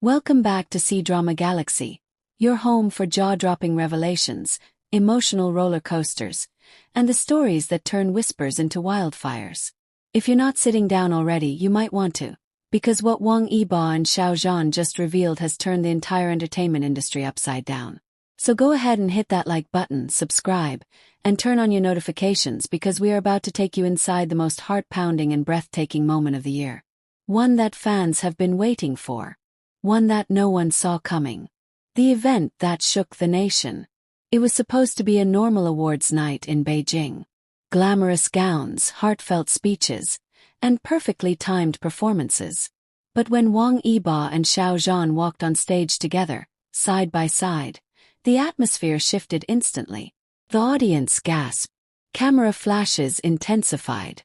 Welcome back to C-Drama Galaxy, your home for jaw-dropping revelations, emotional roller coasters, and the stories that turn whispers into wildfires. If you're not sitting down already, you might want to, because what Wang Yibo and Xiao Zhan just revealed has turned the entire entertainment industry upside down. So go ahead and hit that like button, subscribe, and turn on your notifications because we are about to take you inside the most heart-pounding and breathtaking moment of the year. One that fans have been waiting for. One that no one saw coming. The event that shook the nation. It was supposed to be a normal awards night in Beijing. Glamorous gowns, heartfelt speeches, and perfectly timed performances. But when Wang Yibo and Xiao Zhan walked on stage together, side by side, the atmosphere shifted instantly. The audience gasped, camera flashes intensified,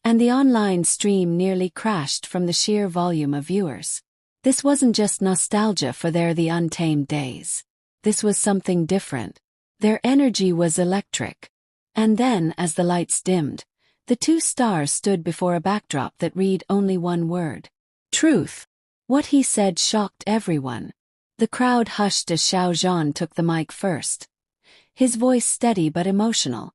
and the online stream nearly crashed from the sheer volume of viewers. This wasn't just nostalgia for the untamed days. This was something different. Their energy was electric. And then, as the lights dimmed, the two stars stood before a backdrop that read only one word. Truth. What he said shocked everyone. The crowd hushed as Xiao Zhan took the mic first. His voice steady but emotional.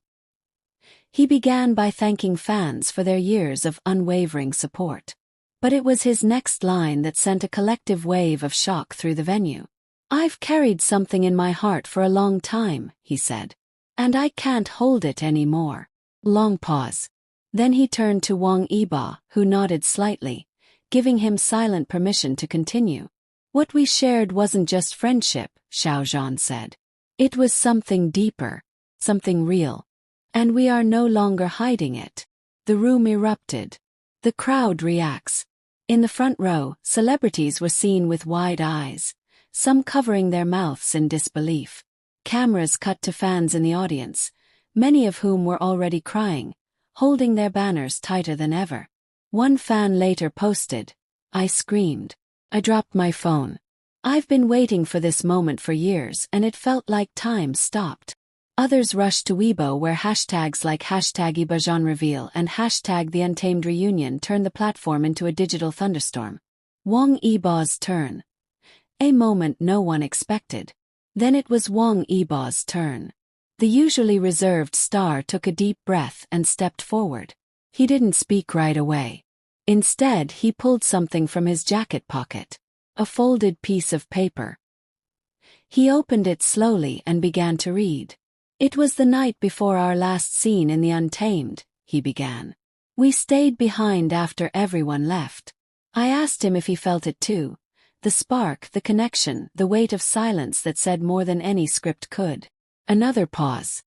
He began by thanking fans for their years of unwavering support. But it was his next line that sent a collective wave of shock through the venue. "I've carried something in my heart for a long time," he said. "And I can't hold it anymore." Long pause. Then he turned to Wang Yibo, who nodded slightly, giving him silent permission to continue. "What we shared wasn't just friendship," Xiao Zhan said. "It was something deeper, something real. And we are no longer hiding it." The room erupted. The crowd reacts. In the front row, celebrities were seen with wide eyes, some covering their mouths in disbelief. Cameras cut to fans in the audience, many of whom were already crying, holding their banners tighter than ever. One fan later posted, "I screamed. I dropped my phone. I've been waiting for this moment for years and it felt like time stopped." Others rushed to Weibo where hashtags like #YiboZhan and #TheUntamedReunion turned the platform into a digital thunderstorm. Wang Yibo's turn. A moment no one expected. Then it was Wang Yibo's turn. The usually reserved star took a deep breath and stepped forward. He didn't speak right away. Instead, he pulled something from his jacket pocket. A folded piece of paper. He opened it slowly and began to read. "It was the night before our last scene in The Untamed," he began. "We stayed behind after everyone left. I asked him if he felt it too. The spark, the connection, the weight of silence that said more than any script could." Another pause.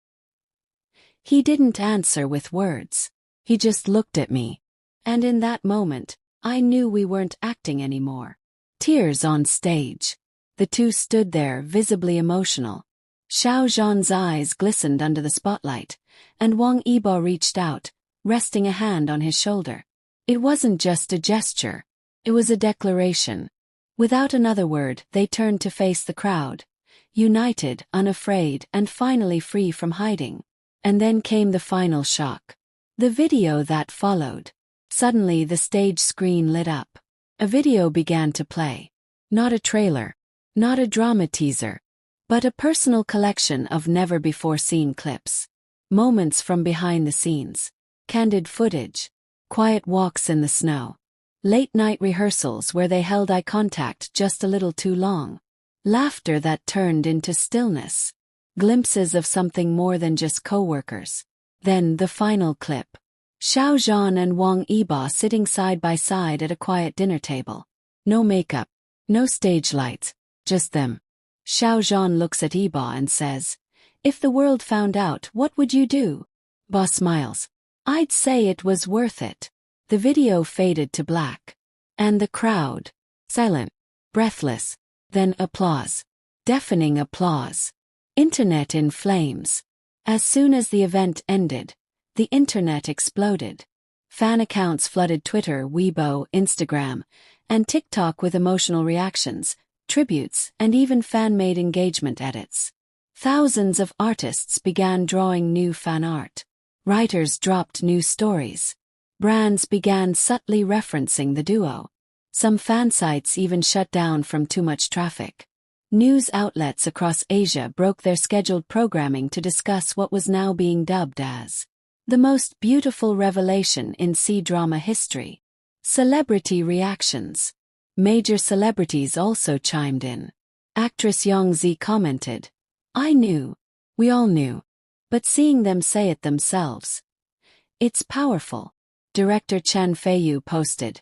"He didn't answer with words. He just looked at me. And in that moment, I knew we weren't acting anymore." Tears on stage. The two stood there, visibly emotional. Xiao Zhan's eyes glistened under the spotlight, and Wang Yibo reached out, resting a hand on his shoulder. It wasn't just a gesture. It was a declaration. Without another word, they turned to face the crowd, united, unafraid, and finally free from hiding. And then came the final shock. The video that followed. Suddenly the stage screen lit up. A video began to play. Not a trailer. Not a drama teaser. But a personal collection of never-before-seen clips. Moments from behind the scenes. Candid footage. Quiet walks in the snow. Late-night rehearsals where they held eye contact just a little too long. Laughter that turned into stillness. Glimpses of something more than just co-workers. Then the final clip. Xiao Zhan and Wang Yibo sitting side by side at a quiet dinner table. No makeup. No stage lights. Just them. Xiao Zhan looks at Yibo and says, "If the world found out, what would you do?" Yibo smiles. "I'd say it was worth it." The video faded to black. And the crowd. Silent. Breathless. Then applause. Deafening applause. Internet in flames. As soon as the event ended, the internet exploded. Fan accounts flooded Twitter, Weibo, Instagram, and TikTok with emotional reactions, tributes, and even fan-made engagement edits. Thousands of artists began drawing new fan art. Writers dropped new stories. Brands began subtly referencing the duo. Some fan sites even shut down from too much traffic. News outlets across Asia broke their scheduled programming to discuss what was now being dubbed as the most beautiful revelation in C-drama history. Celebrity reactions. Major celebrities also chimed in. Actress Yang Zi commented, "I knew. We all knew. But seeing them say it themselves. It's powerful." Director Chen Feiyu posted,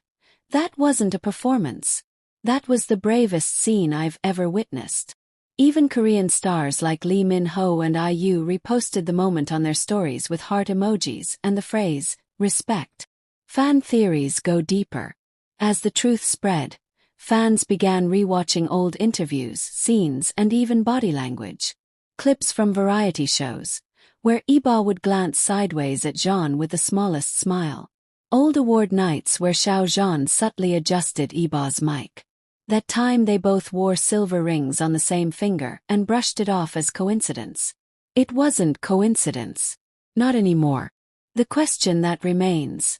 "That wasn't a performance. That was the bravest scene I've ever witnessed." Even Korean stars like Lee Min-ho and IU reposted the moment on their stories with heart emojis and the phrase, "respect." Fan theories go deeper. As the truth spread, fans began rewatching old interviews, scenes, and even body language. Clips from variety shows, where Yibo would glance sideways at Zhan with the smallest smile. Old award nights where Xiao Zhan subtly adjusted Yibo's mic. That time they both wore silver rings on the same finger and brushed it off as coincidence. It wasn't coincidence. Not anymore. The question that remains: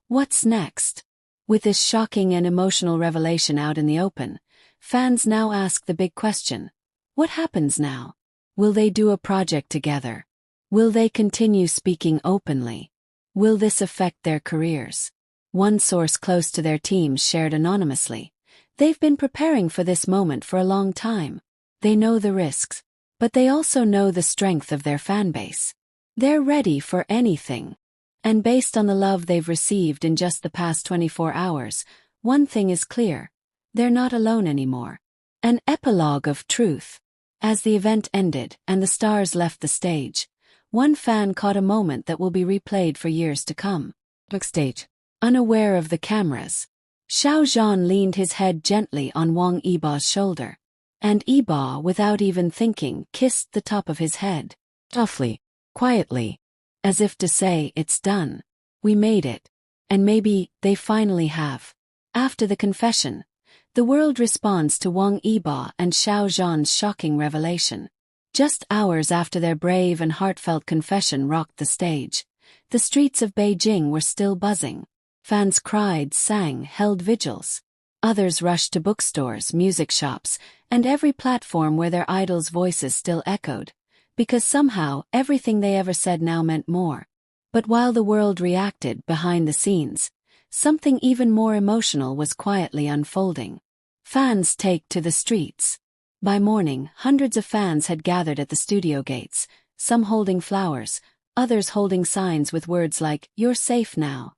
what's next? With this shocking and emotional revelation out in the open, fans now ask the big question: what happens now? Will they do a project together? Will they continue speaking openly? Will this affect their careers? One source close to their teams shared anonymously, "They've been preparing for this moment for a long time. They know the risks, but they also know the strength of their fanbase. They're ready for anything." And based on the love they've received in just the past 24 hours, one thing is clear: they're not alone anymore. An epilogue of truth. As the event ended and the stars left the stage, one fan caught a moment that will be replayed for years to come. Backstage, unaware of the cameras, Xiao Zhan leaned his head gently on Wang Yibo's shoulder, and Yibo, without even thinking, kissed the top of his head. Softly, quietly, as if to say, "It's done. We made it." And maybe they finally have. After the confession, the world responds to Wang Yibo and Xiao Zhan's shocking revelation. Just hours after their brave and heartfelt confession rocked the stage, the streets of Beijing were still buzzing. Fans cried, sang, held vigils. Others rushed to bookstores, music shops, and every platform where their idols' voices still echoed, because somehow everything they ever said now meant more. But while the world reacted behind the scenes, something even more emotional was quietly unfolding. Fans take to the streets. By morning, hundreds of fans had gathered at the studio gates, some holding flowers, others holding signs with words like, "You're safe now,"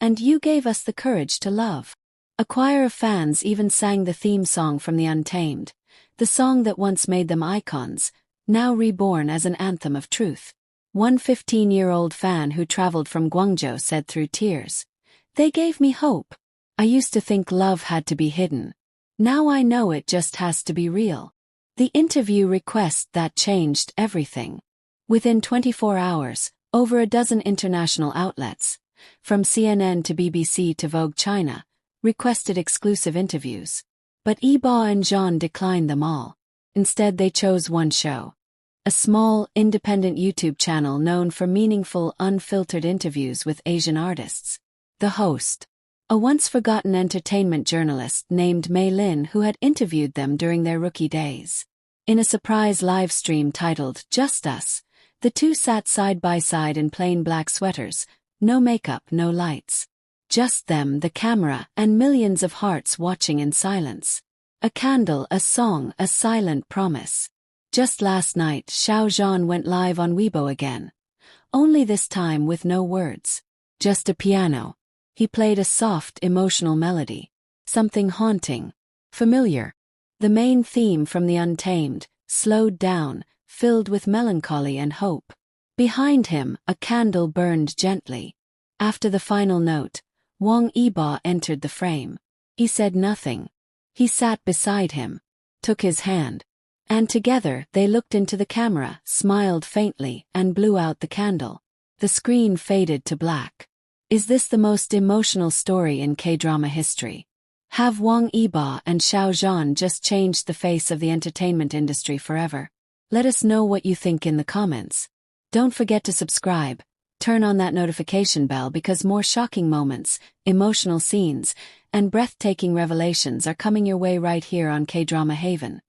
and "You gave us the courage to love." A choir of fans even sang the theme song from The Untamed, the song that once made them icons, now reborn as an anthem of truth. One 15-year-old fan who traveled from Guangzhou said through tears, "They gave me hope. I used to think love had to be hidden. Now I know it just has to be real." The interview request that changed everything. Within 24 hours, over a dozen international outlets, from CNN to BBC to Vogue China, requested exclusive interviews. But Yibo and Zhan declined them all. Instead they chose one show. A small, independent YouTube channel known for meaningful, unfiltered interviews with Asian artists. The host, a once-forgotten entertainment journalist named Mei Lin, who had interviewed them during their rookie days. In a surprise live stream titled Just Us, the two sat side by side in plain black sweaters, no makeup, no lights. Just them, the camera, and millions of hearts watching in silence. A candle, a song, a silent promise. Just last night, Xiao Zhan went live on Weibo again. Only this time with no words. Just a piano. He played a soft, emotional melody. Something haunting. Familiar. The main theme from The Untamed, slowed down, filled with melancholy and hope. Behind him, a candle burned gently. After the final note, Wang Yibo entered the frame. He said nothing. He sat beside him, took his hand, and together they looked into the camera, smiled faintly, and blew out the candle. The screen faded to black. Is this the most emotional story in K-drama history? Have Wang Yibo and Xiao Zhan just changed the face of the entertainment industry forever? Let us know what you think in the comments. Don't forget to subscribe, Turn on that notification bell because more shocking moments, emotional scenes, and breathtaking revelations are coming your way right here on K-Drama Haven.